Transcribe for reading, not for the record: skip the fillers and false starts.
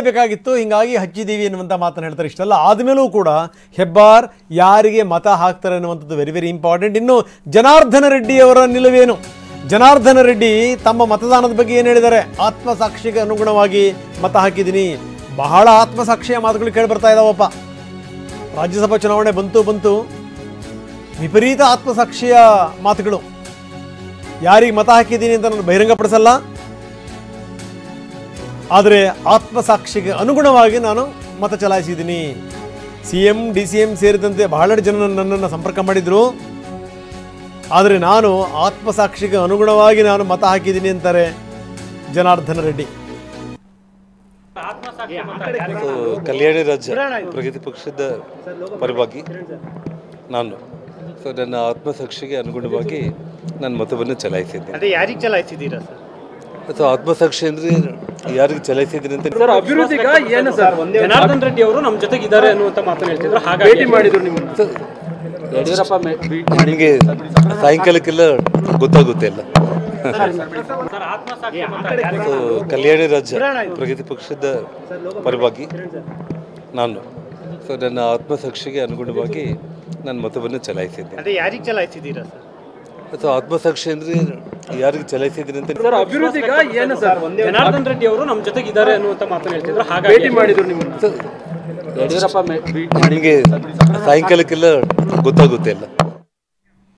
ಬೇಕಾಗಿತ್ತು, ಹಿಂಗಾಗಿ ಹಚ್ಚಿದೀವಿ ಅನ್ನುವಂಥ ಮಾತನ್ನು ಹೇಳ್ತಾರೆ. ಇಷ್ಟೆಲ್ಲ ಆದಮೇಲೂ ಕೂಡ ಹೆಬ್ಬಾರ್ ಯಾರಿಗೆ ಮತ ಹಾಕ್ತಾರೆ ಅನ್ನುವಂಥದ್ದು ವೆರಿ ವೆರಿ ಇಂಪಾರ್ಟೆಂಟ್. ಇನ್ನು ಜನಾರ್ದನ ರೆಡ್ಡಿಯವರ ನಿಲುವೇನು? ಜನಾರ್ದನ ರೆಡ್ಡಿ ತಮ್ಮ ಮತದಾನದ ಬಗ್ಗೆ ಏನು ಹೇಳಿದ್ದಾರೆ? ಆತ್ಮಸಾಕ್ಷಿಗೆ ಅನುಗುಣವಾಗಿ ಮತ ಹಾಕಿದ್ದೀನಿ. ಬಹಳ ಆತ್ಮಸಾಕ್ಷಿಯ ಮಾತುಗಳು ಕೇಳಿ ಬರ್ತಾ ಇದ್ದಾವಪ್ಪ. ರಾಜ್ಯಸಭಾ ಚುನಾವಣೆ ಬಂತು, ವಿಪರೀತ ಆತ್ಮಸಾಕ್ಷಿಯ ಮಾತುಗಳು. ಯಾರಿಗೆ ಮತ ಹಾಕಿದ್ದೀನಿ ಅಂತ ನಾನು ಬಹಿರಂಗಪಡಿಸಲ್ಲ, ಆದರೆ ಆತ್ಮಸಾಕ್ಷಿಗೆ ಅನುಗುಣವಾಗಿ ನಾನು ಮತ ಚಲಾಯಿಸಿದ್ದೀನಿ. CM DCM ಸೇರಿದಂತೆ ಬಹಳಷ್ಟು ಜನ ನನ್ನನ್ನು ಸಂಪರ್ಕ ಮಾಡಿದ್ರು, ಆದರೆ ನಾನು ಆತ್ಮಸಾಕ್ಷಿಗೆ ಅನುಗುಣವಾಗಿ ನಾನು ಮತ ಹಾಕಿದ್ದೀನಿ ಅಂತಾರೆ ಜನಾರ್ದನ ರೆಡ್ಡಿ. ಕಲ್ಯಾಣಿ ರಾಜ್ಯ ಪ್ರಗತಿ ಪಕ್ಷದ ಪರವಾಗಿ ನಾನು ನನ್ನ ಆತ್ಮಸಾಕ್ಷಿಗೆ ಅನುಗುಣವಾಗಿ ನನ್ನ ಮತವನ್ನು ಚಲಾಯಿಸಿದ್ದೆ. ಅದೇ ಯಾರಿಗೆ ಚಲಾಯಿಸಿದ್ದೀರಾ ಸರ್? ಅಥವಾ ಆತ್ಮಸಾಕ್ಷಿ ಅಂದ್ರೆ ಯಾರಿಗೆ ಚಲಾಯಿಸಿದ್ರಿ ಅಂತ ಸರ್, ಅಭಿವೃದ್ಧಿಗ ಏನು ಸರ್? ಜನಾರ್ದನ್ ರೆಡ್ಡಿ ಅವರು ನಮ್ಮ ಜೊತೆಗೆ ಇದ್ದಾರೆ ಅನ್ನುವಂತ ಮಾತನ್ನು ಹೇಳ್ತಿದ್ರು. ಹಾಗಾಗಿ ಭೇಟಿ ಮಾಡಿದ್ರು ನಿಮ್ಮನ್ನು ಯಡಿಯೂರಪ್ಪ ನಿಮಗೆ ಸಾಯಂಕಾಲಕ್ಕೆಲ್ಲ ಗೊತ್ತಾಗುತ್ತೆ ಎಲ್ಲ. ಕಲ್ಯಾಣಿ ರಾಜ್ಯ ಪ್ರಗತಿ ಪಕ್ಷದ ಪರವಾಗಿ ನಾನು ನನ್ನ ಆತ್ಮಸಾಕ್ಷಿಗೆ ಅನುಗುಣವಾಗಿ ನನ್ನ ಮತವನ್ನು ಚಲಾಯಿಸಿದ್ದೆ. ಅದೇ ಯಾರಿಗೆ ಚಲಾಯಿಸಿದ್ದೀರಾ ಸರ್? ಅಥವಾ ಆತ್ಮಸಾಕ್ಷಿ ಅಂದ್ರೆ ಯಾರಿಗೆ ಚಲಾಯಿಸಿದ್ರಿ ಅಂತ ಸರ್, ಅಭಿವೃದ್ಧಿಗ ಏನು ಸರ್? ಜನಾರ್ದನ್ ರೆಡ್ಡಿ ಅವರು ನಮ್ಮ ಜೊತೆಗೆ ಇದ್ದಾರೆ ಅನ್ನುವಂತ ಮಾತನ್ನು ಹೇಳ್ತಿದ್ರು. ಹಾಗಾಗಿ ಭೇಟಿ ಮಾಡಿದ್ರು ನಿಮ್ಮನ್ನು ಯಡಿಯೂರಪ್ಪ ನಿಮಗೆ ಸಾಯಂಕಾಲಕ್ಕೆಲ್ಲ ಗೊತ್ತಾಗುತ್ತೆ ಎಲ್ಲ.